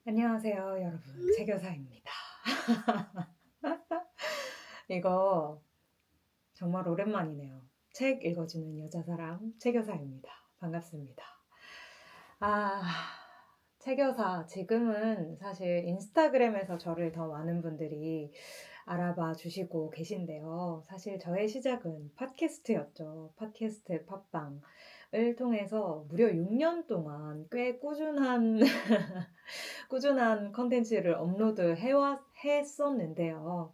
안녕하세요, 여러분. 최교사입니다. 이거 정말 오랜만이네요. 책 읽어주는 여자사람 최교사입니다. 반갑습니다. 아, 최교사. 지금은 사실 인스타그램에서 저를 더 많은 분들이 알아봐 주시고 계신데요. 사실 저의 시작은 팟캐스트였죠. 팟캐스트 팟빵을 통해서 무려 6년 동안 꽤 꾸준한 컨텐츠를 했었는데요.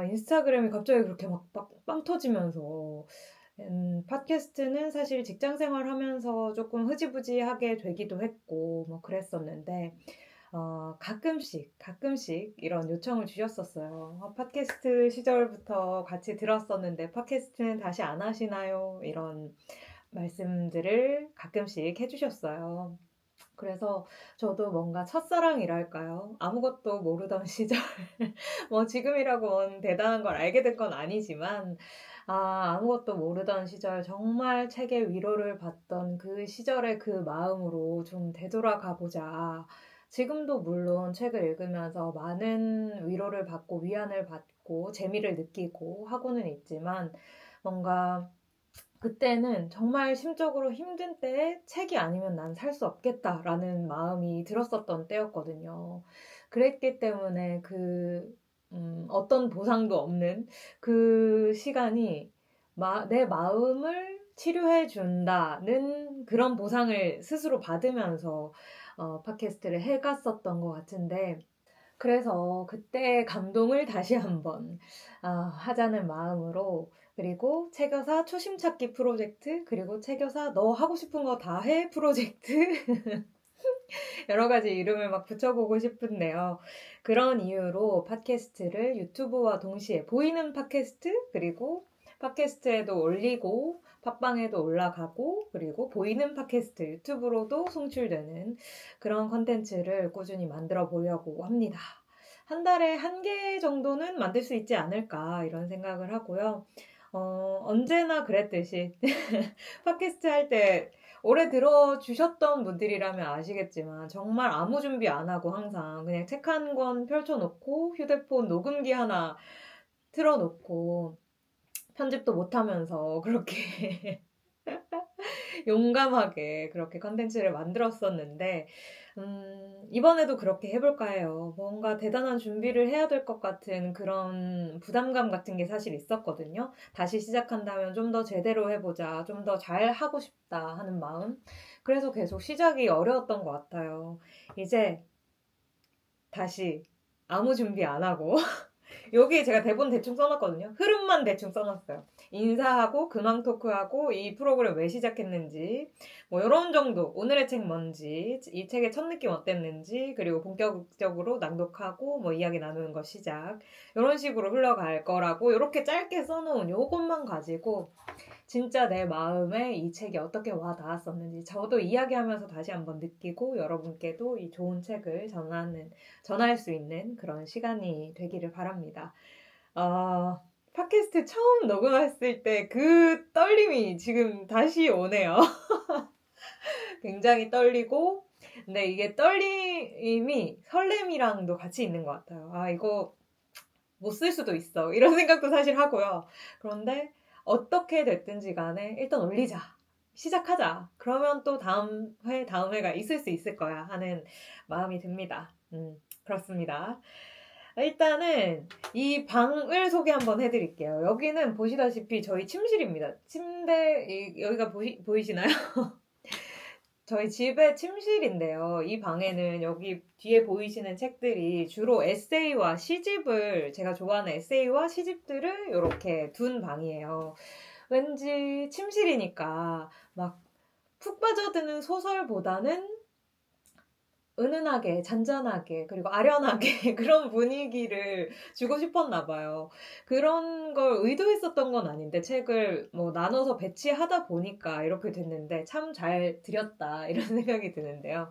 인스타그램이 갑자기 그렇게 막 빵 터지면서 팟캐스트는 사실 직장 생활하면서 조금 흐지부지하게 되기도 했고 뭐 그랬었는데 가끔씩 이런 요청을 주셨었어요. 팟캐스트 시절부터 같이 들었었는데 팟캐스트는 다시 안 하시나요? 이런 말씀들을 가끔씩 해주셨어요. 그래서 저도 뭔가 첫사랑이랄까요? 아무것도 모르던 시절, 뭐 지금이라고 대단한 걸 알게 된 건 아니지만, 아무것도 모르던 시절, 정말 책의 위로를 받던 그 시절의 그 마음으로 좀 되돌아가 보자. 지금도 물론 책을 읽으면서 많은 위로를 받고 위안을 받고 재미를 느끼고 하고는 있지만, 뭔가 그때는 정말 심적으로 힘든 때에 책이 아니면 난 살 수 없겠다라는 마음이 들었었던 때였거든요. 그랬기 때문에 어떤 보상도 없는 그 시간이 내 마음을 치료해 준다는 그런 보상을 스스로 받으면서 팟캐스트를 해갔었던 것 같은데, 그래서 그때 감동을 다시 한번 하자는 마음으로, 그리고 체교사 초심 찾기 프로젝트, 그리고 체교사 너 하고 싶은 거 다 해 프로젝트 여러 가지 이름을 막 붙여보고 싶은데요. 그런 이유로 팟캐스트를 유튜브와 동시에 보이는 팟캐스트, 그리고 팟캐스트에도 올리고 팟빵에도 올라가고, 그리고 보이는 팟캐스트 유튜브로도 송출되는 그런 컨텐츠를 꾸준히 만들어 보려고 합니다. 한 달에 한 개 정도는 만들 수 있지 않을까 이런 생각을 하고요. 언제나 그랬듯이 팟캐스트 할 때 오래 들어주셨던 분들이라면 아시겠지만 정말 아무 준비 안 하고 항상 그냥 책 한 권 펼쳐놓고 휴대폰 녹음기 하나 틀어놓고 편집도 못하면서 그렇게 용감하게 그렇게 컨텐츠를 만들었었는데, 이번에도 그렇게 해볼까 해요. 뭔가 대단한 준비를 해야 될 것 같은 그런 부담감 같은 게 사실 있었거든요. 다시 시작한다면 좀 더 제대로 해보자, 좀 더 잘 하고 싶다 하는 마음. 그래서 계속 시작이 어려웠던 것 같아요. 이제 다시 아무 준비 안 하고 여기에 제가 대본 대충 써놨거든요. 흐름만 대충 써놨어요. 인사하고 근황 토크하고 이 프로그램 왜 시작했는지, 뭐 이런 정도, 오늘의 책 뭔지, 이 책의 첫 느낌 어땠는지, 그리고 본격적으로 낭독하고 뭐 이야기 나누는 거 시작, 이런 식으로 흘러갈 거라고 이렇게 짧게 써놓은 요것만 가지고 진짜 내 마음에 이 책이 어떻게 와 닿았었는지 저도 이야기하면서 다시 한번 느끼고, 여러분께도 이 좋은 책을 전할 수 있는 그런 시간이 되기를 바랍니다. 팟캐스트 처음 녹음했을 때 그 떨림이 지금 다시 오네요. 굉장히 떨리고, 근데 이게 떨림이 설렘이랑도 같이 있는 것 같아요. 이거 못 쓸 수도 있어, 이런 생각도 사실 하고요. 그런데 어떻게 됐든지 간에 일단 올리자, 시작하자, 그러면 또 다음 회가 있을 수 있을 거야 하는 마음이 듭니다. 그렇습니다. 일단은 이 방을 소개 한번 해드릴게요. 여기는 보시다시피 저희 침실입니다. 여기가 보이시나요? 저희 집의 침실인데요. 이 방에는 여기 뒤에 보이시는 책들이 주로 에세이와 시집을, 제가 좋아하는 에세이와 시집들을 이렇게 둔 방이에요. 왠지 침실이니까 막 푹 빠져드는 소설보다는 은은하게, 잔잔하게, 그리고 아련하게 그런 분위기를 주고 싶었나 봐요. 그런 걸 의도했었던 건 아닌데 책을 뭐 나눠서 배치하다 보니까 이렇게 됐는데 참 잘 드렸다 이런 생각이 드는데요.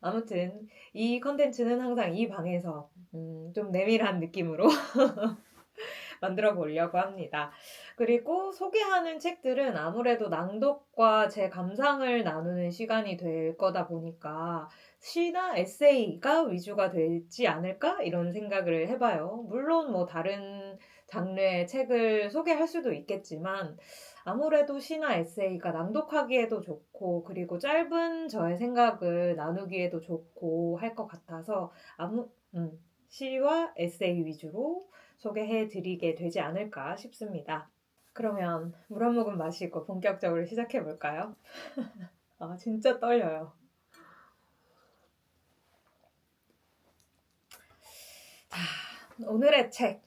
아무튼 이 컨텐츠는 항상 이 방에서 좀 내밀한 느낌으로 만들어 보려고 합니다. 그리고 소개하는 책들은 아무래도 낭독과 제 감상을 나누는 시간이 될 거다 보니까 시나 에세이가 위주가 되지 않을까? 이런 생각을 해봐요. 물론 뭐 다른 장르의 책을 소개할 수도 있겠지만 아무래도 시나 에세이가 낭독하기에도 좋고 그리고 짧은 저의 생각을 나누기에도 좋고 할 것 같아서 시와 에세이 위주로 소개해 드리게 되지 않을까 싶습니다. 그러면 물 한 모금 마시고 본격적으로 시작해 볼까요? 아, 진짜 떨려요. 자, 오늘의 책.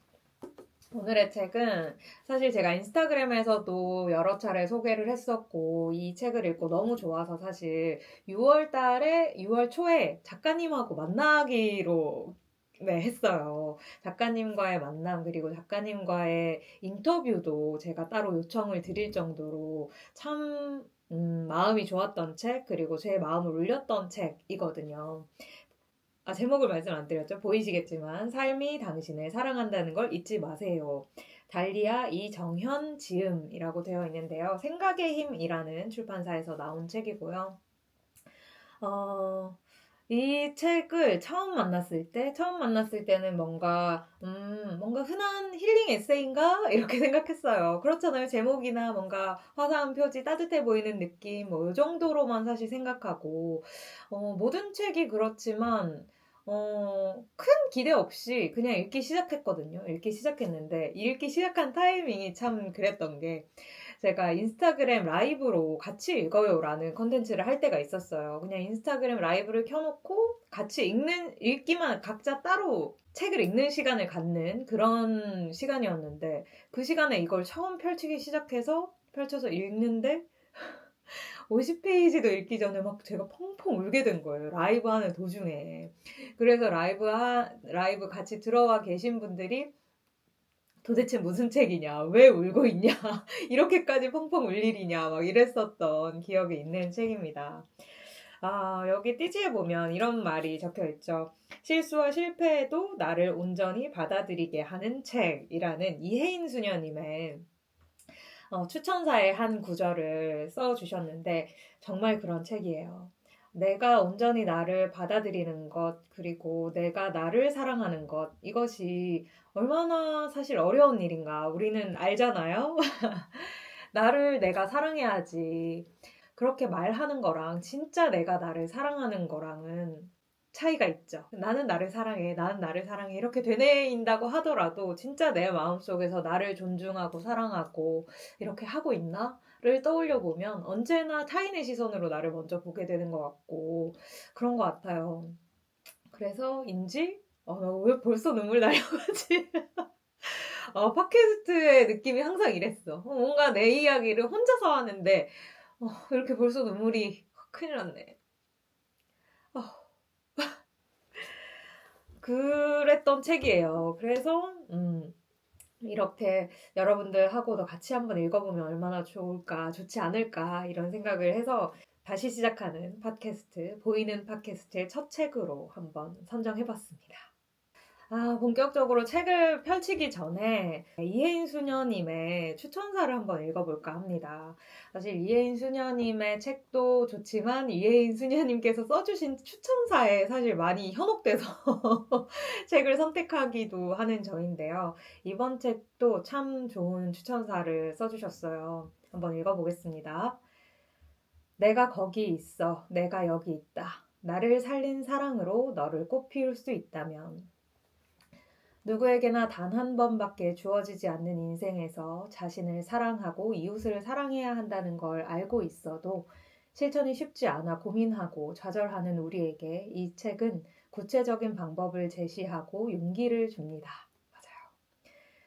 오늘의 책은 사실 제가 인스타그램에서도 여러 차례 소개를 했었고 이 책을 읽고 너무 좋아서 사실 6월 초에 작가님하고 만나기로 했어요. 작가님과의 만남 그리고 작가님과의 인터뷰도 제가 따로 요청을 드릴 정도로 참 마음이 좋았던 책 그리고 제 마음을 울렸던 책이거든요. 제목을 말씀 안 드렸죠? 보이시겠지만 삶이 당신을 사랑한다는 걸 잊지 마세요. 달리아 이정현 지음이라고 되어 있는데요. 생각의 힘이라는 출판사에서 나온 책이고요. 이 책을 처음 만났을 때는 뭔가 흔한 힐링 에세이인가? 이렇게 생각했어요. 그렇잖아요. 제목이나 뭔가 화사한 표지, 따뜻해 보이는 느낌, 뭐, 이 정도로만 사실 생각하고, 모든 책이 그렇지만, 큰 기대 없이 그냥 읽기 시작했거든요. 읽기 시작했는데, 읽기 시작한 타이밍이 참 그랬던 게, 제가 인스타그램 라이브로 같이 읽어요라는 컨텐츠를 할 때가 있었어요. 그냥 인스타그램 라이브를 켜놓고 같이 읽기만 각자 따로 책을 읽는 시간을 갖는 그런 시간이었는데 그 시간에 이걸 처음 펼쳐서 읽는데 50페이지도 읽기 전에 막 제가 펑펑 울게 된 거예요. 라이브 하는 도중에. 그래서 라이브 같이 들어와 계신 분들이 도대체 무슨 책이냐? 왜 울고 있냐? 이렇게까지 펑펑 울 일이냐? 막 이랬었던 기억이 있는 책입니다. 여기 띠지에 보면 이런 말이 적혀 있죠. 실수와 실패에도 나를 온전히 받아들이게 하는 책이라는 이혜인 수녀님의 추천사의 한 구절을 써주셨는데 정말 그런 책이에요. 내가 온전히 나를 받아들이는 것, 그리고 내가 나를 사랑하는 것, 이것이 얼마나 사실 어려운 일인가. 우리는 알잖아요? 나를 내가 사랑해야지. 그렇게 말하는 거랑 진짜 내가 나를 사랑하는 거랑은 차이가 있죠. 나는 나를 사랑해, 나는 나를 사랑해 이렇게 되뇌인다고 하더라도 진짜 내 마음속에서 나를 존중하고 사랑하고 이렇게 하고 있나를 떠올려 보면 언제나 타인의 시선으로 나를 먼저 보게 되는 것 같고 그런 것 같아요. 그래서인지 나 왜 벌써 눈물 나려가지? 팟캐스트의 느낌이 항상 이랬어. 뭔가 내 이야기를 혼자서 하는데 이렇게 벌써 눈물이 큰일 났네. 그랬던 책이에요. 그래서 이렇게 여러분들하고도 같이 한번 읽어보면 얼마나 좋지 않을까 이런 생각을 해서 다시 시작하는 팟캐스트, 보이는 팟캐스트의 첫 책으로 한번 선정해봤습니다. 본격적으로 책을 펼치기 전에 이혜인 수녀님의 추천사를 한번 읽어볼까 합니다. 사실 이혜인 수녀님의 책도 좋지만 이혜인 수녀님께서 써주신 추천사에 사실 많이 현혹돼서 책을 선택하기도 하는 저인데요. 이번 책도 참 좋은 추천사를 써주셨어요. 한번 읽어보겠습니다. 내가 거기 있어. 내가 여기 있다. 나를 살린 사랑으로 너를 꽃피울 수 있다면 누구에게나 단 한 번밖에 주어지지 않는 인생에서 자신을 사랑하고 이웃을 사랑해야 한다는 걸 알고 있어도 실천이 쉽지 않아 고민하고 좌절하는 우리에게 이 책은 구체적인 방법을 제시하고 용기를 줍니다. 맞아요.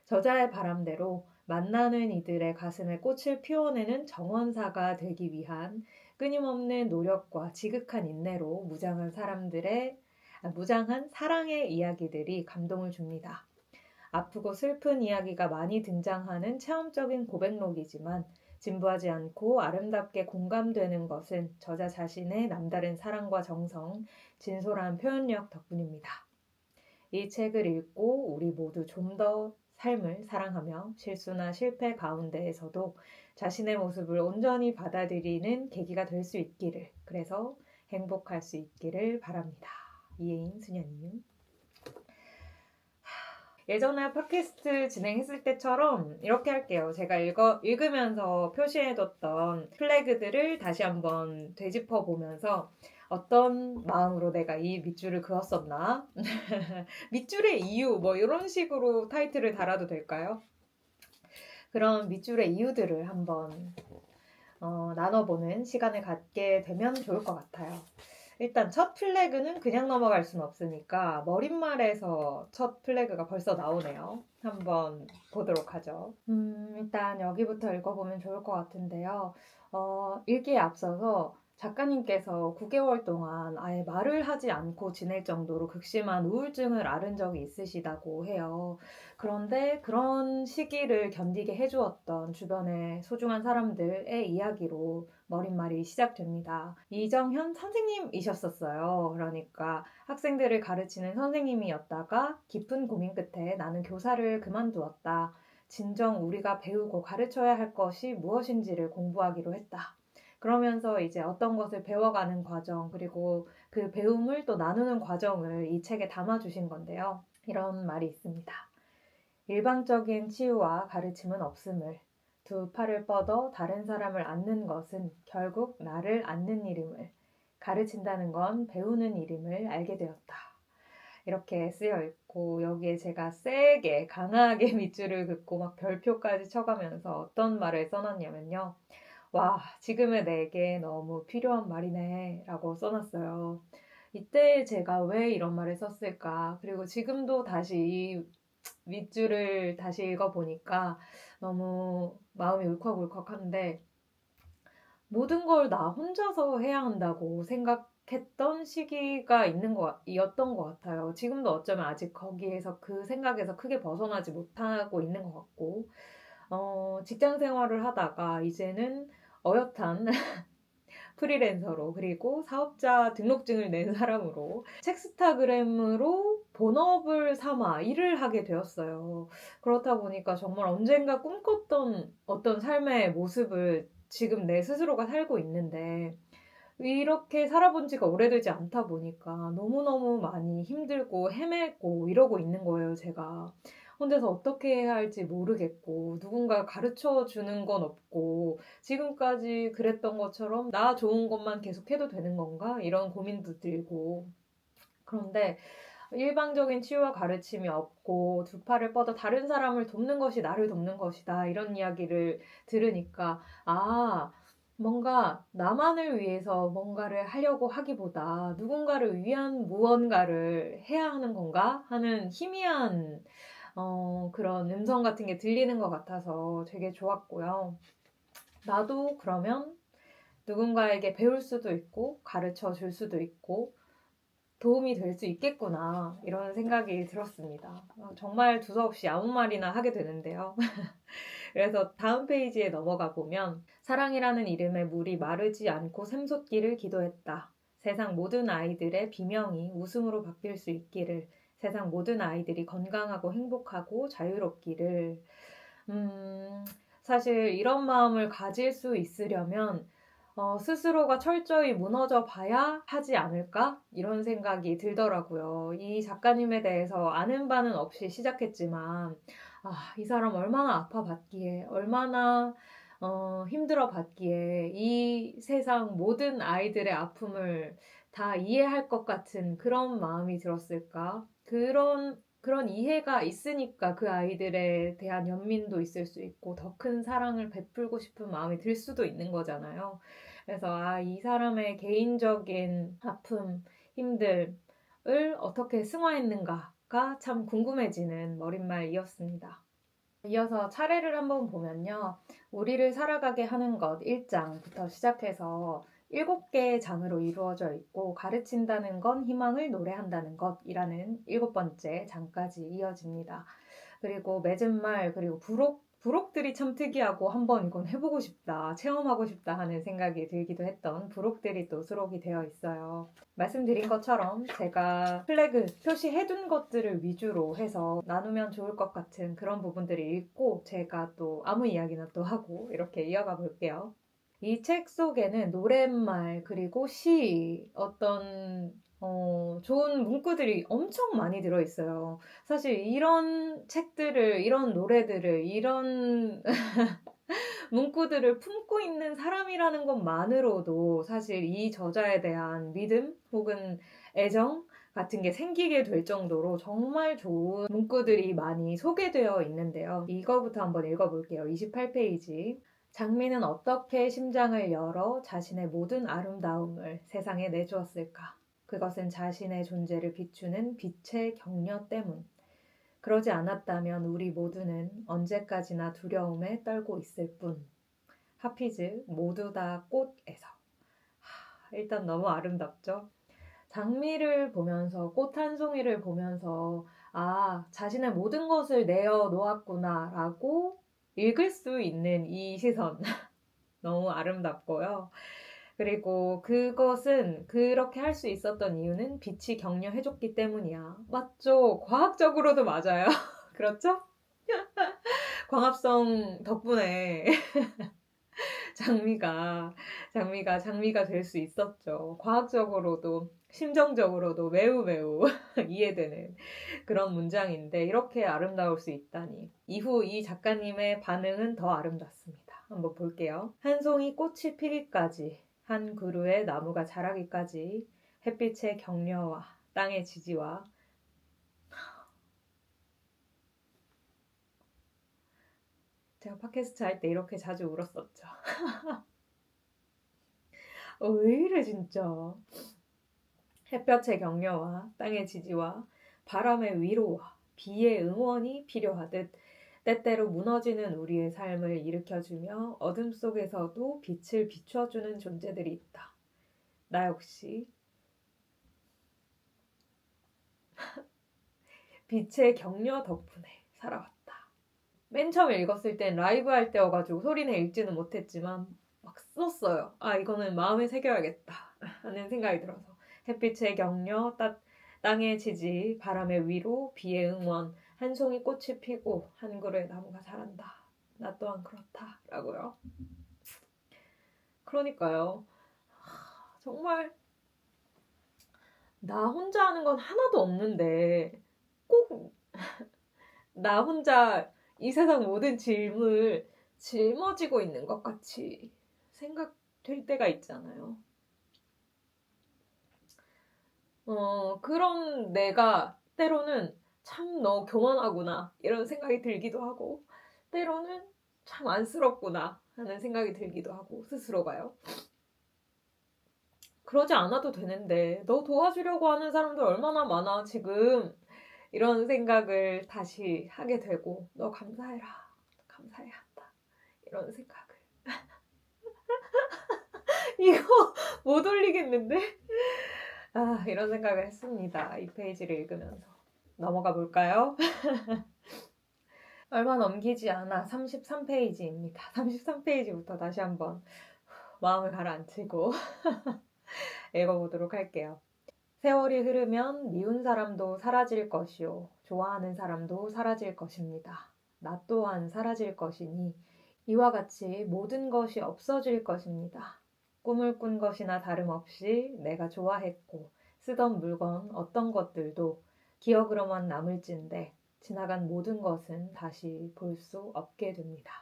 저자의 바람대로 만나는 이들의 가슴에 꽃을 피워내는 정원사가 되기 위한 끊임없는 노력과 지극한 인내로 무장한 사랑의 이야기들이 감동을 줍니다. 아프고 슬픈 이야기가 많이 등장하는 체험적인 고백록이지만 진부하지 않고 아름답게 공감되는 것은 저자 자신의 남다른 사랑과 정성, 진솔한 표현력 덕분입니다. 이 책을 읽고 우리 모두 좀 더 삶을 사랑하며 실수나 실패 가운데에서도 자신의 모습을 온전히 받아들이는 계기가 될 수 있기를. 그래서 행복할 수 있기를 바랍니다. 이혜인 수녀님. 예전에 팟캐스트 진행했을 때처럼 이렇게 할게요. 제가 읽으면서 표시해뒀던 플래그들을 다시 한번 되짚어 보면서 어떤 마음으로 내가 이 밑줄을 그었었나? 밑줄의 이유, 뭐 이런 식으로 타이틀을 달아도 될까요? 그런 밑줄의 이유들을 한번 나눠보는 시간을 갖게 되면 좋을 것 같아요. 일단 첫 플래그는 그냥 넘어갈 수는 없으니까 머릿말에서 첫 플래그가 벌써 나오네요. 한번 보도록 하죠. 일단 여기부터 읽어보면 좋을 것 같은데요. 읽기에 앞서서 작가님께서 9개월 동안 아예 말을 하지 않고 지낼 정도로 극심한 우울증을 앓은 적이 있으시다고 해요. 그런데 그런 시기를 견디게 해주었던 주변의 소중한 사람들의 이야기로 머릿말이 시작됩니다. 이정현 선생님이셨었어요. 그러니까 학생들을 가르치는 선생님이었다가 깊은 고민 끝에 나는 교사를 그만두었다. 진정 우리가 배우고 가르쳐야 할 것이 무엇인지를 공부하기로 했다. 그러면서 이제 어떤 것을 배워가는 과정, 그리고 그 배움을 또 나누는 과정을 이 책에 담아주신 건데요. 이런 말이 있습니다. 일방적인 치유와 가르침은 없음을, 두 팔을 뻗어 다른 사람을 안는 것은 결국 나를 안는 일임을, 가르친다는 건 배우는 일임을 알게 되었다. 이렇게 쓰여 있고 여기에 제가 세게 강하게 밑줄을 긋고 막 별표까지 쳐가면서 어떤 말을 써놨냐면요. 와, 지금의 내게 너무 필요한 말이네 라고 써놨어요. 이때 제가 왜 이런 말을 썼을까? 그리고 지금도 다시 이 밑줄을 다시 읽어보니까 너무 마음이 울컥울컥한데 모든 걸 나 혼자서 해야 한다고 생각했던 시기가 이었던 것 같아요. 지금도 어쩌면 아직 거기에서 그 생각에서 크게 벗어나지 못하고 있는 것 같고 직장 생활을 하다가 이제는 어엿한 프리랜서로 그리고 사업자 등록증을 낸 사람으로 책스타그램으로 본업을 삼아 일을 하게 되었어요. 그렇다 보니까 정말 언젠가 꿈꿨던 어떤 삶의 모습을 지금 내 스스로가 살고 있는데 이렇게 살아본 지가 오래되지 않다 보니까 너무너무 많이 힘들고 헤매고 이러고 있는 거예요, 제가. 혼자서 어떻게 해야 할지 모르겠고, 누군가 가르쳐 주는 건 없고, 지금까지 그랬던 것처럼 나 좋은 것만 계속해도 되는 건가? 이런 고민도 들고. 그런데 일방적인 치유와 가르침이 없고, 두 팔을 뻗어 다른 사람을 돕는 것이 나를 돕는 것이다. 이런 이야기를 들으니까, 뭔가 나만을 위해서 뭔가를 하려고 하기보다 누군가를 위한 무언가를 해야 하는 건가 하는 희미한 그런 음성 같은 게 들리는 것 같아서 되게 좋았고요. 나도 그러면 누군가에게 배울 수도 있고 가르쳐 줄 수도 있고 도움이 될 수 있겠구나 이런 생각이 들었습니다. 정말 두서없이 아무 말이나 하게 되는데요. 그래서 다음 페이지에 넘어가 보면 사랑이라는 이름의 물이 마르지 않고 샘솟기를 기도했다. 세상 모든 아이들의 비명이 웃음으로 바뀔 수 있기를. 세상 모든 아이들이 건강하고 행복하고 자유롭기를. 사실 이런 마음을 가질 수 있으려면 스스로가 철저히 무너져 봐야 하지 않을까? 이런 생각이 들더라고요. 이 작가님에 대해서 아는 바는 없이 시작했지만 이 사람 얼마나 아파봤기에 얼마나 힘들어 봤기에 이 세상 모든 아이들의 아픔을 다 이해할 것 같은 그런 마음이 들었을까? 그런 이해가 있으니까 그 아이들에 대한 연민도 있을 수 있고 더 큰 사랑을 베풀고 싶은 마음이 들 수도 있는 거잖아요. 그래서 이 사람의 개인적인 아픔, 힘듦을 어떻게 승화했는가가 참 궁금해지는 머릿말이었습니다. 이어서 차례를 한번 보면요. 우리를 살아가게 하는 것 1장부터 시작해서 7개의 장으로 이루어져 있고 가르친다는 건 희망을 노래한다는 것이라는 7번째 장까지 이어집니다. 그리고 맺은 말 그리고 부록들이 참 특이하고 한번 이건 해보고 싶다, 체험하고 싶다 하는 생각이 들기도 했던 부록들이 또 수록이 되어 있어요. 말씀드린 것처럼 제가 플래그 표시해둔 것들을 위주로 해서 나누면 좋을 것 같은 그런 부분들을 읽고 제가 또 아무 이야기나 또 하고 이렇게 이어가 볼게요. 이 책 속에는 노랫말 그리고 시 어떤 좋은 문구들이 엄청 많이 들어있어요. 사실 이런 책들을 이런 노래들을 이런 문구들을 품고 있는 사람이라는 것만으로도 사실 이 저자에 대한 믿음 혹은 애정 같은 게 생기게 될 정도로 정말 좋은 문구들이 많이 소개되어 있는데요. 이거부터 한번 읽어볼게요. 28페이지. 장미는 어떻게 심장을 열어 자신의 모든 아름다움을 세상에 내주었을까? 그것은 자신의 존재를 비추는 빛의 격려 때문. 그러지 않았다면 우리 모두는 언제까지나 두려움에 떨고 있을 뿐. 하피즈 모두 다 꽃에서. 일단 너무 아름답죠? 장미를 보면서 꽃 한 송이를 보면서 자신의 모든 것을 내어 놓았구나 라고 읽을 수 있는 이 시선 너무 아름답고요. 그리고 그것은 그렇게 할 수 있었던 이유는 빛이 격려해줬기 때문이야. 맞죠? 과학적으로도 맞아요. 그렇죠? 광합성 덕분에 장미가 될 수 있었죠. 과학적으로도 심정적으로도 매우 이해되는 그런 문장인데 이렇게 아름다울 수 있다니. 이후 이 작가님의 반응은 더 아름답습니다. 한번 볼게요. 한 송이 꽃이 피기까지, 한 그루의 나무가 자라기까지 햇빛의 격려와 땅의 지지와 제가 팟캐스트 할 때 이렇게 자주 울었었죠. 왜 이래 진짜. 햇볕의 격려와 땅의 지지와 바람의 위로와 비의 응원이 필요하듯 때때로 무너지는 우리의 삶을 일으켜주며 어둠 속에서도 빛을 비춰주는 존재들이 있다. 나 역시 빛의 격려 덕분에 살아왔다. 맨 처음에 읽었을 땐 라이브 할 때여가지고 소리내 읽지는 못했지만 막 썼어요. 이거는 마음에 새겨야겠다 하는 생각이 들어서 햇빛의 격려, 땅의 지지, 바람의 위로, 비의 응원, 한 송이 꽃이 피고 한 그루의 나무가 자란다. 나 또한 그렇다라고요. 그러니까요. 정말 나 혼자 하는 건 하나도 없는데 꼭 나 혼자 이 세상 모든 짐을 짊어지고 있는 것 같이 생각될 때가 있잖아요. 그런 내가 때로는 참 너 교만하구나 이런 생각이 들기도 하고 때로는 참 안쓰럽구나 하는 생각이 들기도 하고 스스로가요. 그러지 않아도 되는데 너 도와주려고 하는 사람들 얼마나 많아 지금 이런 생각을 다시 하게 되고 너 감사해라 감사해야 한다 이런 생각을 이거 못 올리겠는데 이런 생각을 했습니다. 이 페이지를 읽으면서 넘어가 볼까요? 얼마 넘기지 않아 33페이지입니다. 33페이지부터 다시 한번 마음을 가라앉히고 읽어보도록 할게요. 세월이 흐르면 미운 사람도 사라질 것이요. 좋아하는 사람도 사라질 것입니다. 나 또한 사라질 것이니 이와 같이 모든 것이 없어질 것입니다. 꿈을 꾼 것이나 다름없이 내가 좋아했고 쓰던 물건 어떤 것들도 기억으로만 남을진데 지나간 모든 것은 다시 볼 수 없게 됩니다.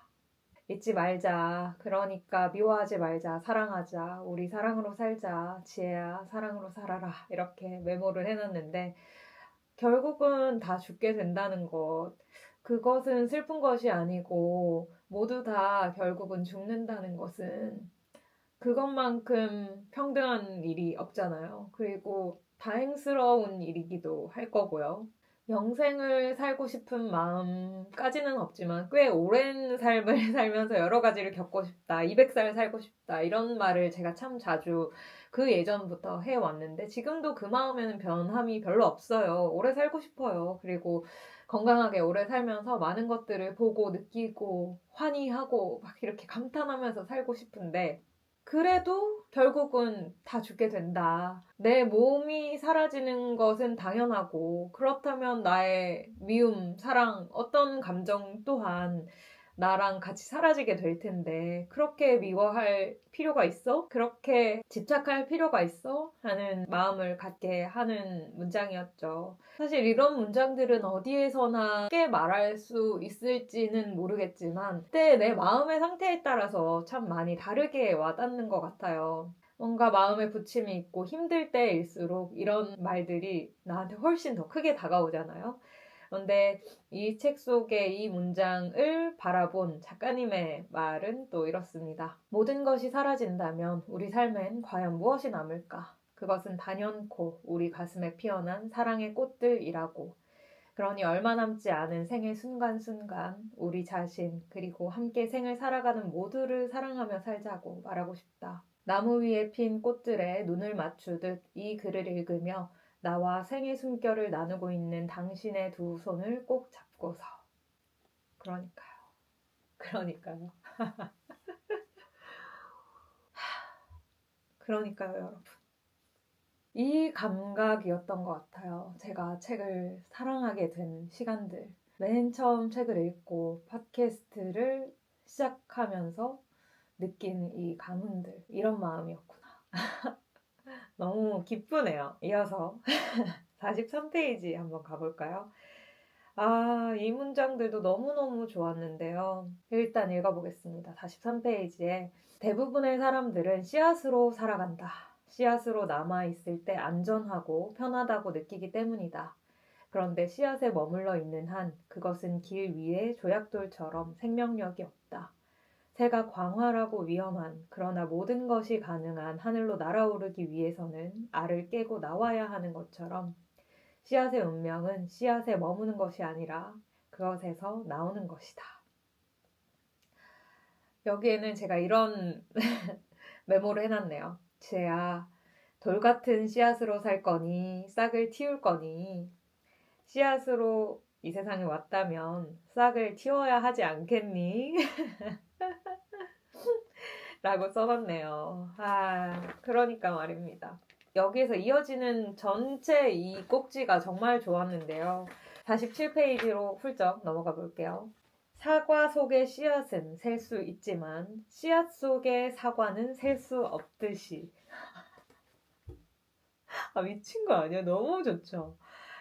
잊지 말자. 그러니까 미워하지 말자. 사랑하자. 우리 사랑으로 살자. 지혜야 사랑으로 살아라. 이렇게 메모를 해놨는데 결국은 다 죽게 된다는 것. 그것은 슬픈 것이 아니고 모두 다 결국은 죽는다는 것은 그것만큼 평등한 일이 없잖아요. 그리고 다행스러운 일이기도 할 거고요. 영생을 살고 싶은 마음까지는 없지만 꽤 오랜 삶을 살면서 여러 가지를 겪고 싶다. 200살 살고 싶다. 이런 말을 제가 참 자주 그 예전부터 해왔는데 지금도 그 마음에는 변함이 별로 없어요. 오래 살고 싶어요. 그리고 건강하게 오래 살면서 많은 것들을 보고 느끼고 환희하고 막 이렇게 감탄하면서 살고 싶은데 그래도 결국은 다 죽게 된다. 내 몸이 사라지는 것은 당연하고 그렇다면 나의 미움, 사랑, 어떤 감정 또한 나랑 같이 사라지게 될 텐데 그렇게 미워할 필요가 있어? 그렇게 집착할 필요가 있어? 하는 마음을 갖게 하는 문장이었죠. 사실 이런 문장들은 어디에서나 쉽게 말할 수 있을지는 모르겠지만 그때 내 마음의 상태에 따라서 참 많이 다르게 와닿는 것 같아요. 뭔가 마음에 부침이 있고 힘들 때일수록 이런 말들이 나한테 훨씬 더 크게 다가오잖아요. 그런데 이 책 속의 이 문장을 바라본 작가님의 말은 또 이렇습니다. 모든 것이 사라진다면 우리 삶엔 과연 무엇이 남을까? 그것은 단연코 우리 가슴에 피어난 사랑의 꽃들이라고. 그러니 얼마 남지 않은 생의 순간순간 우리 자신 그리고 함께 생을 살아가는 모두를 사랑하며 살자고 말하고 싶다. 나무 위에 핀 꽃들에 눈을 맞추듯 이 글을 읽으며 나와 생의 숨결을 나누고 있는 당신의 두 손을 꼭 잡고서. 그러니까요. 그러니까요, 여러분. 이 감각이었던 것 같아요. 제가 책을 사랑하게 된 시간들. 맨 처음 책을 읽고 팟캐스트를 시작하면서 느낀 이 감흥들. 이런 마음이었구나. 너무 기쁘네요. 이어서 43페이지 한번 가볼까요? 이 문장들도 너무너무 좋았는데요. 일단 읽어보겠습니다. 43페이지에 대부분의 사람들은 씨앗으로 살아간다. 씨앗으로 남아있을 때 안전하고 편하다고 느끼기 때문이다. 그런데 씨앗에 머물러 있는 한 그것은 길 위에 조약돌처럼 생명력이 없다. 새가 광활하고 위험한 그러나 모든 것이 가능한 하늘로 날아오르기 위해서는 알을 깨고 나와야 하는 것처럼 씨앗의 운명은 씨앗에 머무는 것이 아니라 그것에서 나오는 것이다. 여기에는 제가 이런 메모를 해놨네요. 쟤야, 돌 같은 씨앗으로 살 거니 싹을 틔울 거니 씨앗으로 이 세상에 왔다면 싹을 틔워야 하지 않겠니? 라고 써놨네요. 그러니까 말입니다. 여기에서 이어지는 전체 이 꼭지가 정말 좋았는데요. 47페이지로 훌쩍 넘어가 볼게요. 사과 속의 씨앗은 셀 수 있지만 씨앗 속의 사과는 셀 수 없듯이. 미친 거 아니야? 너무 좋죠.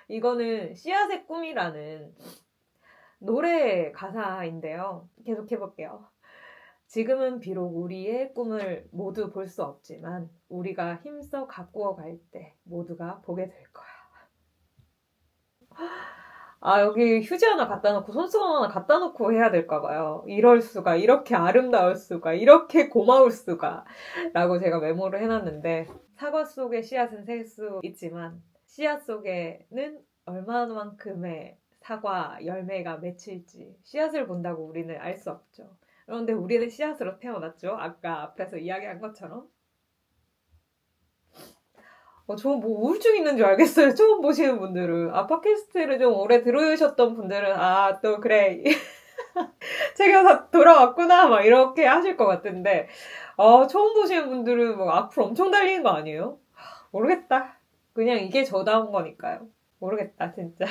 이거는 씨앗의 꿈이라는 노래 가사인데요. 계속 해볼게요. 지금은 비록 우리의 꿈을 모두 볼 수 없지만 우리가 힘써 가꾸어 갈 때 모두가 보게 될 거야. 여기 휴지 하나 갖다 놓고 손수건 하나 갖다 놓고 해야 될까 봐요. 이럴 수가, 이렇게 아름다울 수가, 이렇게 고마울 수가 라고 제가 메모를 해놨는데 사과 속에 씨앗은 셀 수 있지만 씨앗 속에는 얼마만큼의 사과 열매가 맺힐지 씨앗을 본다고 우리는 알 수 없죠. 그런데 우리는 씨앗으로 태어났죠. 아까 앞에서 이야기한 것처럼. 저 뭐 우울증 있는 줄 알겠어요. 처음 보시는 분들은. 팟캐스트를 좀 오래 들으셨던 분들은 또 그래. 제가 다 돌아왔구나 막 이렇게 하실 것 같은데 처음 보시는 분들은 뭐 악플 엄청 달리는 거 아니에요? 모르겠다. 그냥 이게 저다운 거니까요. 모르겠다 진짜.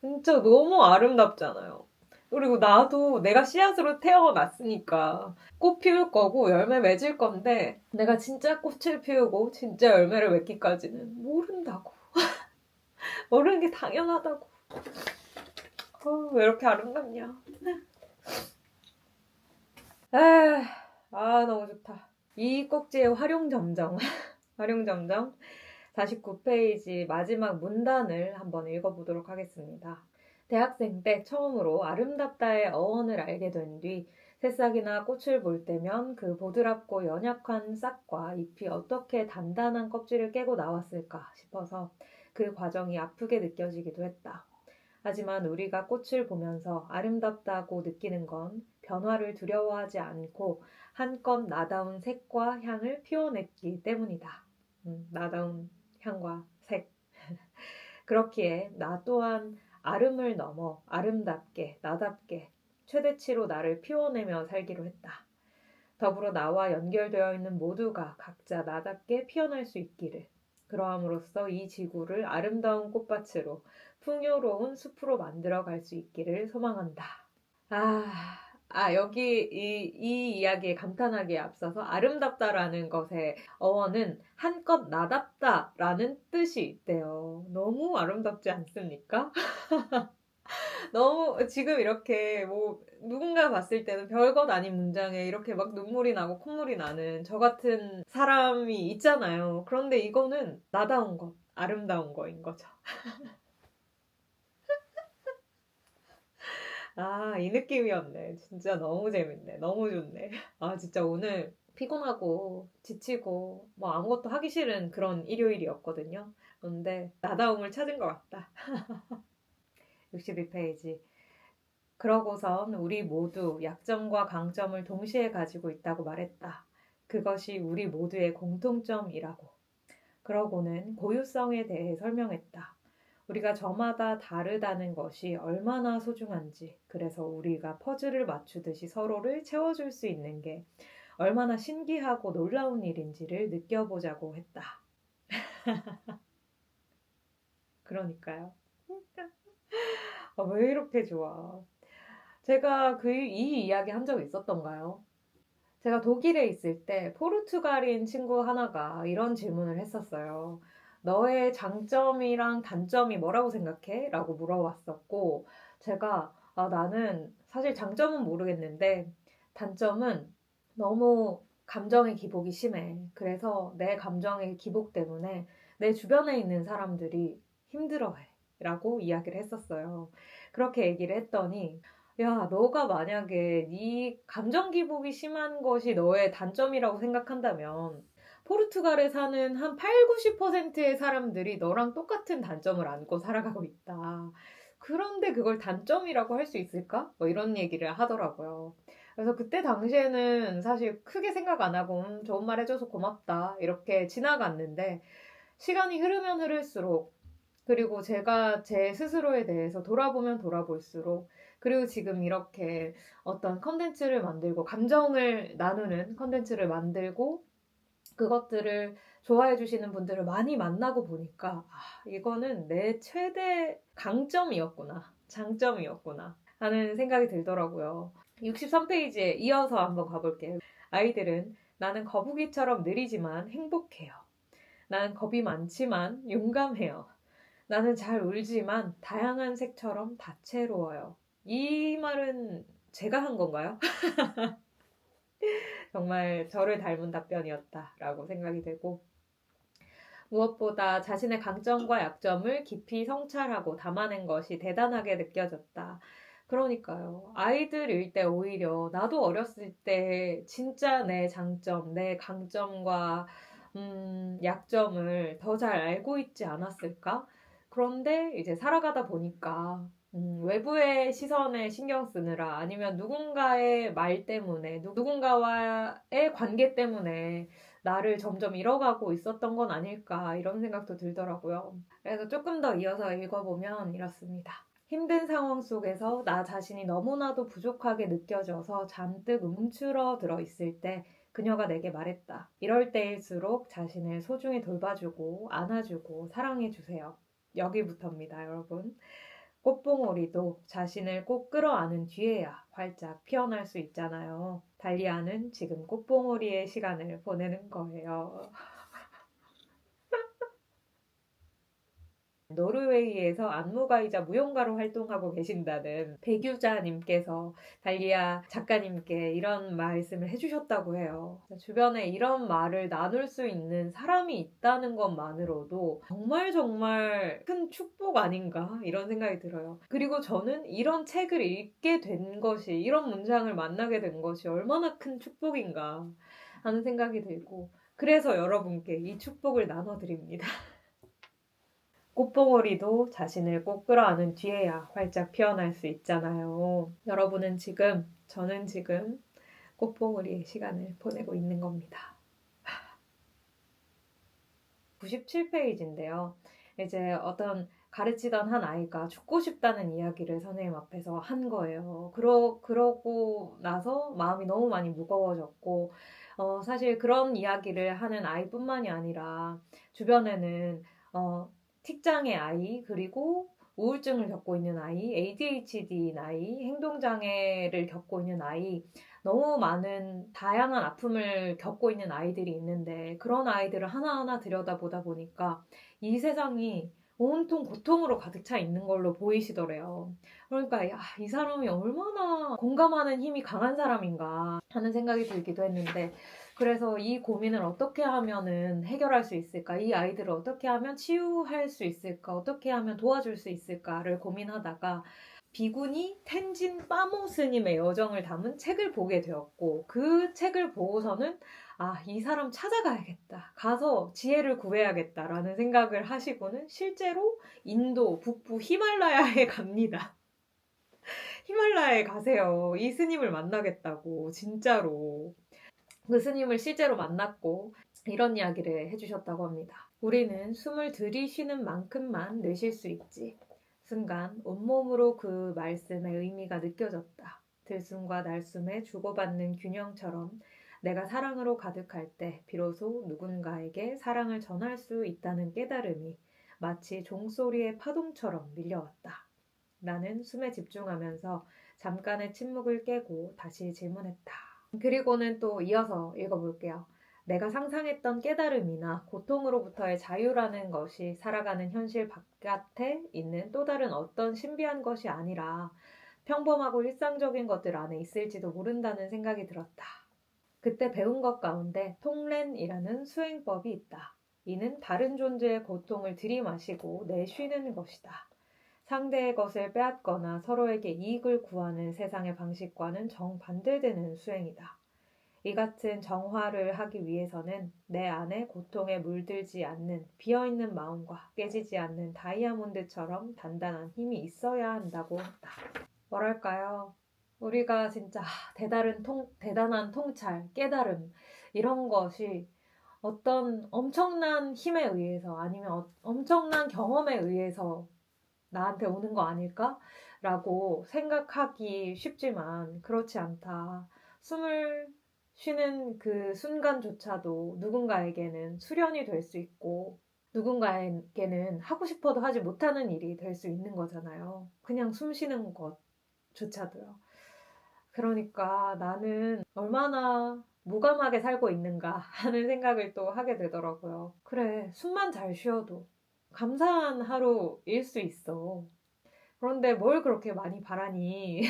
진짜 너무 아름답잖아요. 그리고 나도 내가 씨앗으로 태어났으니까 꽃 피울 거고 열매 맺을 건데 내가 진짜 꽃을 피우고 진짜 열매를 맺기까지는 모른다고. 모르는 게 당연하다고. 왜 이렇게 아름답냐. 너무 좋다. 이 꼭지의 활용점정. 활용점정 49페이지 마지막 문단을 한번 읽어보도록 하겠습니다. 대학생 때 처음으로 아름답다의 어원을 알게 된 뒤 새싹이나 꽃을 볼 때면 그 보드랍고 연약한 싹과 잎이 어떻게 단단한 껍질을 깨고 나왔을까 싶어서 그 과정이 아프게 느껴지기도 했다. 하지만 우리가 꽃을 보면서 아름답다고 느끼는 건 변화를 두려워하지 않고 한껏 나다운 색과 향을 피워냈기 때문이다. 나다운 향과 색. 그렇기에 나 또한 아름을 넘어 아름답게 나답게 최대치로 나를 피워내며 살기로 했다. 더불어 나와 연결되어 있는 모두가 각자 나답게 피어날 수 있기를. 그러함으로써 이 지구를 아름다운 꽃밭으로 풍요로운 숲으로 만들어 갈 수 있기를 소망한다. 여기 이 이야기에 감탄하기에 앞서서 아름답다라는 것의 어원은 한껏 나답다라는 뜻이 있대요. 너무 아름답지 않습니까? 너무 지금 이렇게 뭐 누군가 봤을 때는 별것 아닌 문장에 이렇게 막 눈물이 나고 콧물이 나는 저 같은 사람이 있잖아요. 그런데 이거는 나다운 것, 아름다운 거인 거죠. 이 느낌이었네. 진짜 너무 재밌네. 너무 좋네. 진짜 오늘 피곤하고 지치고 뭐 아무것도 하기 싫은 그런 일요일이었거든요. 그런데 나다움을 찾은 것 같다. 62페이지. 그러고선 우리 모두 약점과 강점을 동시에 가지고 있다고 말했다. 그것이 우리 모두의 공통점이라고. 그러고는 고유성에 대해 설명했다. 우리가 저마다 다르다는 것이 얼마나 소중한지, 그래서 우리가 퍼즐을 맞추듯이 서로를 채워줄 수 있는 게 얼마나 신기하고 놀라운 일인지를 느껴보자고 했다. 그러니까요. 왜 이렇게 좋아? 제가 이 이야기 한 적 있었던가요? 제가 독일에 있을 때 포르투갈인 친구 하나가 이런 질문을 했었어요. 너의 장점이랑 단점이 뭐라고 생각해? 라고 물어봤었고, 제가, 나는 사실 장점은 모르겠는데, 단점은 너무 감정의 기복이 심해. 그래서 내 감정의 기복 때문에 내 주변에 있는 사람들이 힘들어해. 라고 이야기를 했었어요. 그렇게 얘기를 했더니, 야, 너가 만약에 네 감정 기복이 심한 것이 너의 단점이라고 생각한다면 포르투갈에 사는 한 8, 90%의 사람들이 너랑 똑같은 단점을 안고 살아가고 있다. 그런데 그걸 단점이라고 할 수 있을까? 뭐 이런 얘기를 하더라고요. 그래서 그때 당시에는 사실 크게 생각 안 하고 좋은 말 해줘서 고맙다 이렇게 지나갔는데 시간이 흐르면 흐를수록 그리고 제가 제 스스로에 대해서 돌아보면 돌아볼수록 그리고 지금 이렇게 어떤 컨텐츠를 만들고 감정을 나누는 컨텐츠를 만들고 그것들을 좋아해 주시는 분들을 많이 만나고 보니까 이거는 내 최대 강점이었구나. 장점이었구나. 하는 생각이 들더라고요. 63페이지에 이어서 한번 가볼게요. 아이들은 나는 거북이처럼 느리지만 행복해요. 나는 겁이 많지만 용감해요. 나는 잘 울지만 다양한 색처럼 다채로워요. 이 말은 제가 한 건가요? 정말 저를 닮은 답변이었다라고 생각이 되고 무엇보다 자신의 강점과 약점을 깊이 성찰하고 담아낸 것이 대단하게 느껴졌다. 그러니까요. 아이들일 때 오히려 나도 어렸을 때 진짜 내 장점, 내 강점과 약점을 더 잘 알고 있지 않았을까? 그런데 이제 살아가다 보니까 외부의 시선에 신경 쓰느라 아니면 누군가의 말 때문에 누군가와의 관계 때문에 나를 점점 잃어가고 있었던 건 아닐까 이런 생각도 들더라고요. 그래서 조금 더 이어서 읽어보면 이렇습니다. 힘든 상황 속에서 나 자신이 너무나도 부족하게 느껴져서 잔뜩 움츠러들어 있을 때 그녀가 내게 말했다. 이럴 때일수록 자신을 소중히 돌봐주고 안아주고 사랑해주세요. 여기부터입니다, 여러분. 꽃봉오리도 자신을 꼭 끌어안은 뒤에야 활짝 피어날 수 있잖아요. 달리아는 지금 꽃봉오리의 시간을 보내는 거예요. 노르웨이에서 안무가이자 무용가로 활동하고 계신다는 백유자님께서 달리아 작가님께 이런 말씀을 해주셨다고 해요. 주변에 이런 말을 나눌 수 있는 사람이 있다는 것만으로도 정말 정말 큰 축복 아닌가 이런 생각이 들어요. 그리고 저는 이런 책을 읽게 된 것이 이런 문장을 만나게 된 것이 얼마나 큰 축복인가 하는 생각이 들고 그래서 여러분께 이 축복을 나눠드립니다. 꽃봉오리도 자신을 꼭 끌어안은 뒤에야 활짝 피어날 수 있잖아요. 여러분은 지금, 저는 지금 꽃봉오리의 시간을 보내고 있는 겁니다. 97페이지인데요. 이제 어떤 가르치던 한 아이가 죽고 싶다는 이야기를 선생님 앞에서 한 거예요. 그러고 나서 마음이 너무 많이 무거워졌고, 사실 그런 이야기를 하는 아이뿐만이 아니라 주변에는, 직장의 아이, 그리고 우울증을 겪고 있는 아이, ADHD인 아이, 행동장애를 겪고 있는 아이, 너무 많은 다양한 아픔을 겪고 있는 아이들이 있는데 그런 아이들을 하나하나 들여다보다 보니까 이 세상이 온통 고통으로 가득 차 있는 걸로 보이시더래요. 그러니까 야, 이 사람이 얼마나 공감하는 힘이 강한 사람인가 하는 생각이 들기도 했는데 그래서 이 고민을 어떻게 하면은 해결할 수 있을까? 이 아이들을 어떻게 하면 치유할 수 있을까? 어떻게 하면 도와줄 수 있을까를 고민하다가 비구니 텐진 빠모 스님의 여정을 담은 책을 보게 되었고 그 책을 보고서는 아, 이 사람 찾아가야겠다. 가서 지혜를 구해야겠다라는 생각을 하시고는 실제로 인도 북부 히말라야에 갑니다. 히말라야에 가세요. 이 스님을 만나겠다고 진짜로. 그 스님을 실제로 만났고 이런 이야기를 해주셨다고 합니다. 우리는 숨을 들이쉬는 만큼만 내쉴 수 있지. 순간 온몸으로 그 말씀의 의미가 느껴졌다. 들숨과 날숨의 주고받는 균형처럼 내가 사랑으로 가득할 때 비로소 누군가에게 사랑을 전할 수 있다는 깨달음이 마치 종소리의 파동처럼 밀려왔다. 나는 숨에 집중하면서 잠깐의 침묵을 깨고 다시 질문했다. 그리고는 또 이어서 읽어볼게요. 내가 상상했던 깨달음이나 고통으로부터의 자유라는 것이 살아가는 현실 바깥에 있는 또 다른 어떤 신비한 것이 아니라 평범하고 일상적인 것들 안에 있을지도 모른다는 생각이 들었다. 그때 배운 것 가운데 통렌이라는 수행법이 있다. 이는 다른 존재의 고통을 들이마시고 내쉬는 것이다. 상대의 것을 빼앗거나 서로에게 이익을 구하는 세상의 방식과는 정반대되는 수행이다. 이 같은 정화를 하기 위해서는 내 안에 고통에 물들지 않는 비어있는 마음과 깨지지 않는 다이아몬드처럼 단단한 힘이 있어야 한다고 했다. 뭐랄까요? 우리가 진짜 대단한 통찰, 깨달음 이런 것이 어떤 엄청난 힘에 의해서 아니면 엄청난 경험에 의해서 나한테 오는 거 아닐까? 라고 생각하기 쉽지만 그렇지 않다. 숨을 쉬는 그 순간조차도 누군가에게는 수련이 될 수 있고 누군가에게는 하고 싶어도 하지 못하는 일이 될 수 있는 거잖아요. 그냥 숨 쉬는 것조차도요. 그러니까 나는 얼마나 무감하게 살고 있는가 하는 생각을 또 하게 되더라고요. 그래, 숨만 잘 쉬어도 감사한 하루일 수 있어. 그런데 뭘 그렇게 많이 바라니?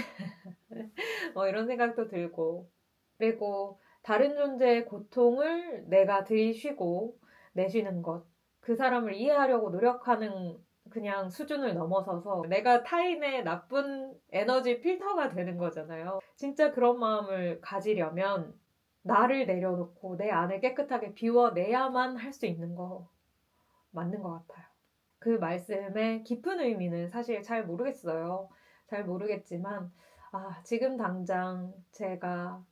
이런 생각도 들고. 그리고 다른 존재의 고통을 내가 들이쉬고 내쉬는 것. 그 사람을 이해하려고 노력하는 그냥 수준을 넘어서서 내가 타인의 나쁜 에너지 필터가 되는 거잖아요. 진짜 그런 마음을 가지려면 나를 내려놓고 내 안을 깨끗하게 비워내야만 할 수 있는 거 맞는 것 같아요. 그 말씀의 깊은 의미는 사실 잘 모르겠어요. 잘 모르겠지만 지금 당장 제가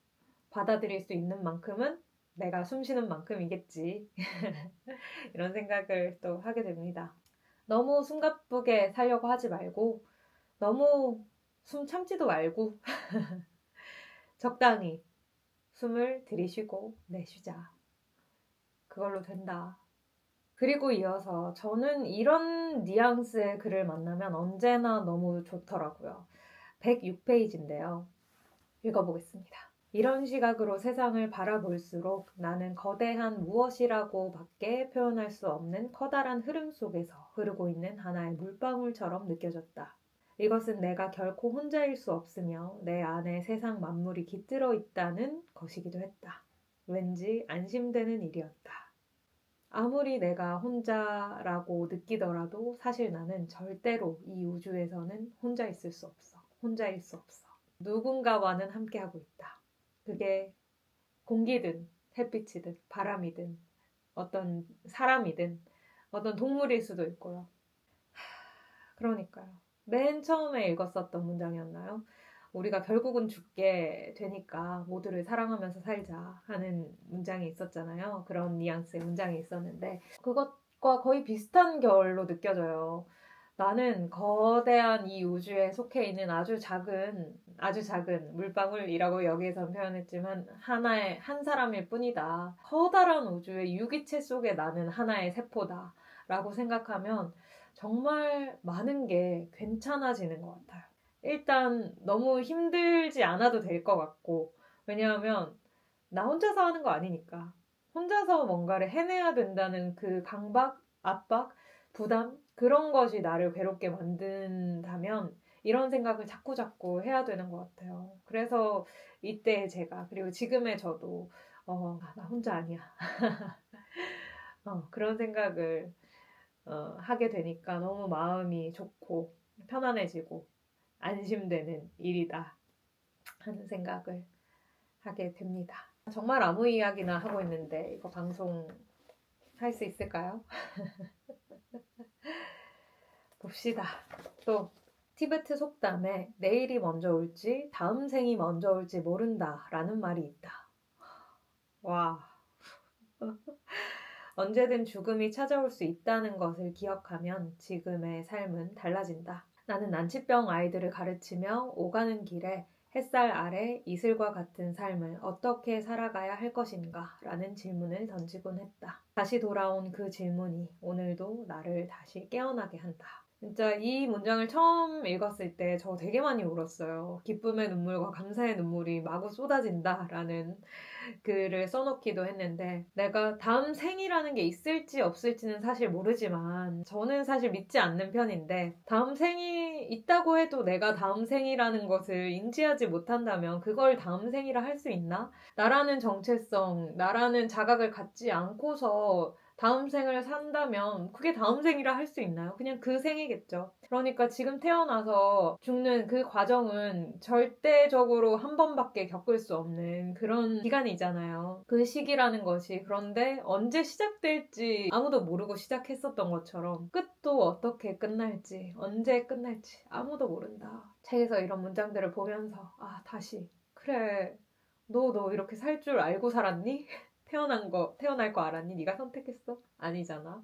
받아들일 수 있는 만큼은 내가 숨 쉬는 만큼이겠지. 이런 생각을 또 하게 됩니다. 너무 숨가쁘게 살려고 하지 말고 너무 숨 참지도 말고 적당히 숨을 들이쉬고 내쉬자. 그걸로 된다. 그리고 이어서 저는 이런 뉘앙스의 글을 만나면 언제나 너무 좋더라고요. 106페이지인데요. 읽어보겠습니다. 이런 시각으로 세상을 바라볼수록 나는 거대한 무엇이라고 밖에 표현할 수 없는 커다란 흐름 속에서 흐르고 있는 하나의 물방울처럼 느껴졌다. 이것은 내가 결코 혼자일 수 없으며 내 안에 세상 만물이 깃들어 있다는 것이기도 했다. 왠지 안심되는 일이었다. 아무리 내가 혼자라고 느끼더라도 사실 나는 절대로 이 우주에서는 혼자 있을 수 없어. 혼자일 수 없어. 누군가와는 함께하고 있다. 그게 공기든 햇빛이든 바람이든 어떤 사람이든 어떤 동물일 수도 있고요. 그러니까요. 맨 처음에 읽었었던 문장이었나요? 우리가 결국은 죽게 되니까 모두를 사랑하면서 살자 하는 문장이 있었잖아요. 그런 뉘앙스의 문장이 있었는데 그것과 거의 비슷한 결로 느껴져요. 나는 거대한 이 우주에 속해 있는 아주 작은 물방울이라고 여기에선 표현했지만 한 사람일 뿐이다. 커다란 우주의 유기체 속에 나는 하나의 세포다 라고 생각하면 정말 많은 게 괜찮아지는 것 같아요. 일단 너무 힘들지 않아도 될 것 같고, 왜냐하면 나 혼자서 하는 거 아니니까. 혼자서 뭔가를 해내야 된다는 그 강박, 압박, 부담, 그런 것이 나를 괴롭게 만든다면 이런 생각을 자꾸자꾸 해야 되는 것 같아요. 그래서 이때 제가, 그리고 지금의 저도, 나 혼자 아니야. 그런 생각을 하게 되니까 너무 마음이 좋고 편안해지고 안심되는 일이다 하는 생각을 하게 됩니다. 정말 아무 이야기나 하고 있는데 이거 방송 할 수 있을까요? 봅시다. 또 티베트 속담에 내일이 먼저 올지 다음 생이 먼저 올지 모른다 라는 말이 있다. 와. 언제든 죽음이 찾아올 수 있다는 것을 기억하면 지금의 삶은 달라진다. 나는 난치병 아이들을 가르치며 오가는 길에 햇살 아래 이슬과 같은 삶을 어떻게 살아가야 할 것인가? 라는 질문을 던지곤 했다. 다시 돌아온 그 질문이 오늘도 나를 다시 깨어나게 한다. 진짜 이 문장을 처음 읽었을 때 저 되게 많이 울었어요. 기쁨의 눈물과 감사의 눈물이 마구 쏟아진다라는 글을 써놓기도 했는데 내가 다음 생이라는 게 있을지 없을지는 사실 모르지만 저는 사실 믿지 않는 편인데 다음 생이 있다고 해도 내가 다음 생이라는 것을 인지하지 못한다면 그걸 다음 생이라 할 수 있나? 나라는 정체성, 나라는 자각을 갖지 않고서 다음 생을 산다면 그게 다음 생이라 할 수 있나요? 그냥 그 생이겠죠. 그러니까 지금 태어나서 죽는 그 과정은 절대적으로 한 번밖에 겪을 수 없는 그런 기간이잖아요. 그 시기라는 것이. 그런데 언제 시작될지 아무도 모르고 시작했었던 것처럼 끝도 어떻게 끝날지, 언제 끝날지 아무도 모른다. 책에서 이런 문장들을 보면서 다시 그래, 너 이렇게 살 줄 알고 살았니? 태어날 거 알았니? 네가 선택했어? 아니잖아.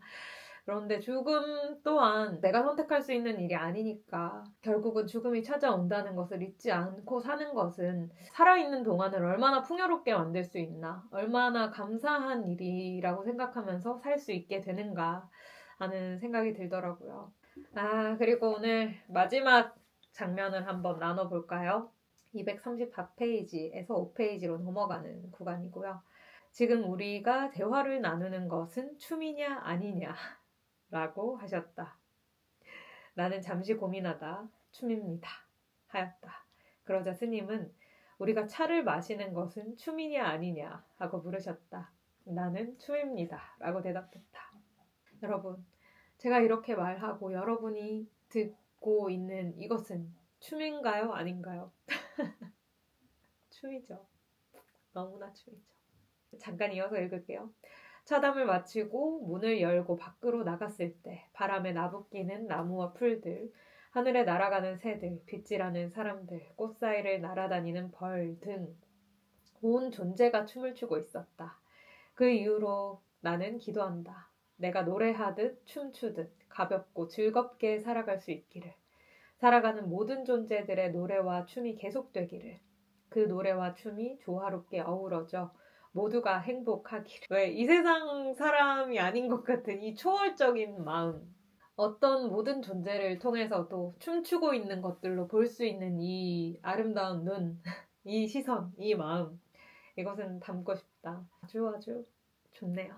그런데 죽음 또한 내가 선택할 수 있는 일이 아니니까 결국은 죽음이 찾아온다는 것을 잊지 않고 사는 것은 살아있는 동안을 얼마나 풍요롭게 만들 수 있나, 얼마나 감사한 일이라고 생각하면서 살 수 있게 되는가 하는 생각이 들더라고요. 그리고 오늘 마지막 장면을 한번 나눠볼까요? 234페이지에서 5페이지로 넘어가는 구간이고요. 지금 우리가 대화를 나누는 것은 춤이냐 아니냐 라고 하셨다. 나는 잠시 고민하다 춤입니다 하였다. 그러자 스님은 우리가 차를 마시는 것은 춤이냐 아니냐 하고 물으셨다. 나는 춤입니다 라고 대답했다. 여러분, 제가 이렇게 말하고 여러분이 듣고 있는 이것은 춤인가요? 아닌가요? 춤이죠. 너무나 춤이죠. 잠깐 이어서 읽을게요. 차담을 마치고 문을 열고 밖으로 나갔을 때 바람에 나부끼는 나무와 풀들, 하늘에 날아가는 새들, 빗질하는 사람들, 꽃 사이를 날아다니는 벌 등 온 존재가 춤을 추고 있었다. 그 이후로 나는 기도한다. 내가 노래하듯 춤추듯 가볍고 즐겁게 살아갈 수 있기를. 살아가는 모든 존재들의 노래와 춤이 계속되기를. 그 노래와 춤이 조화롭게 어우러져 모두가 행복하기를. 왜 이 세상 사람이 아닌 것 같은 이 초월적인 마음. 어떤 모든 존재를 통해서도 춤추고 있는 것들로 볼 수 있는 이 아름다운 눈, 이 시선, 이 마음. 이것은 담고 싶다. 아주 좋네요.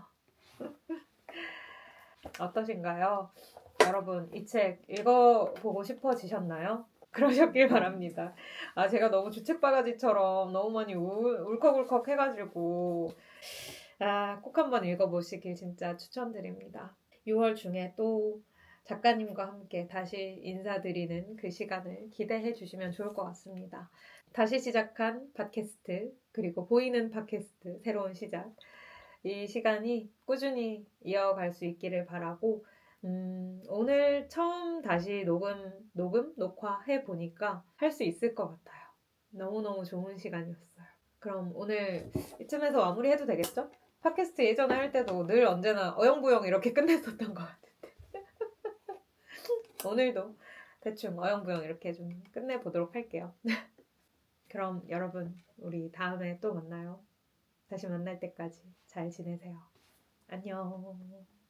어떠신가요? 여러분, 이 책 읽어보고 싶어지셨나요? 그러셨길 바랍니다. 제가 너무 주책바가지처럼 너무 많이 울컥울컥 해가지고 꼭 한번 읽어보시길 진짜 추천드립니다. 6월 중에 또 작가님과 함께 다시 인사드리는 그 시간을 기대해 주시면 좋을 것 같습니다. 다시 시작한 팟캐스트, 그리고 보이는 팟캐스트 새로운 시작, 이 시간이 꾸준히 이어갈 수 있기를 바라고, 오늘 처음 다시 녹화해 보니까 할 수 있을 것 같아요. 너무너무 좋은 시간이었어요. 그럼 오늘 이쯤에서 마무리해도 되겠죠? 팟캐스트 예전에 할 때도 늘 언제나 어영부영 이렇게 끝냈었던 것 같은데 오늘도 대충 어영부영 이렇게 좀 끝내보도록 할게요. 그럼 여러분, 우리 다음에 또 만나요. 다시 만날 때까지 잘 지내세요. 안녕.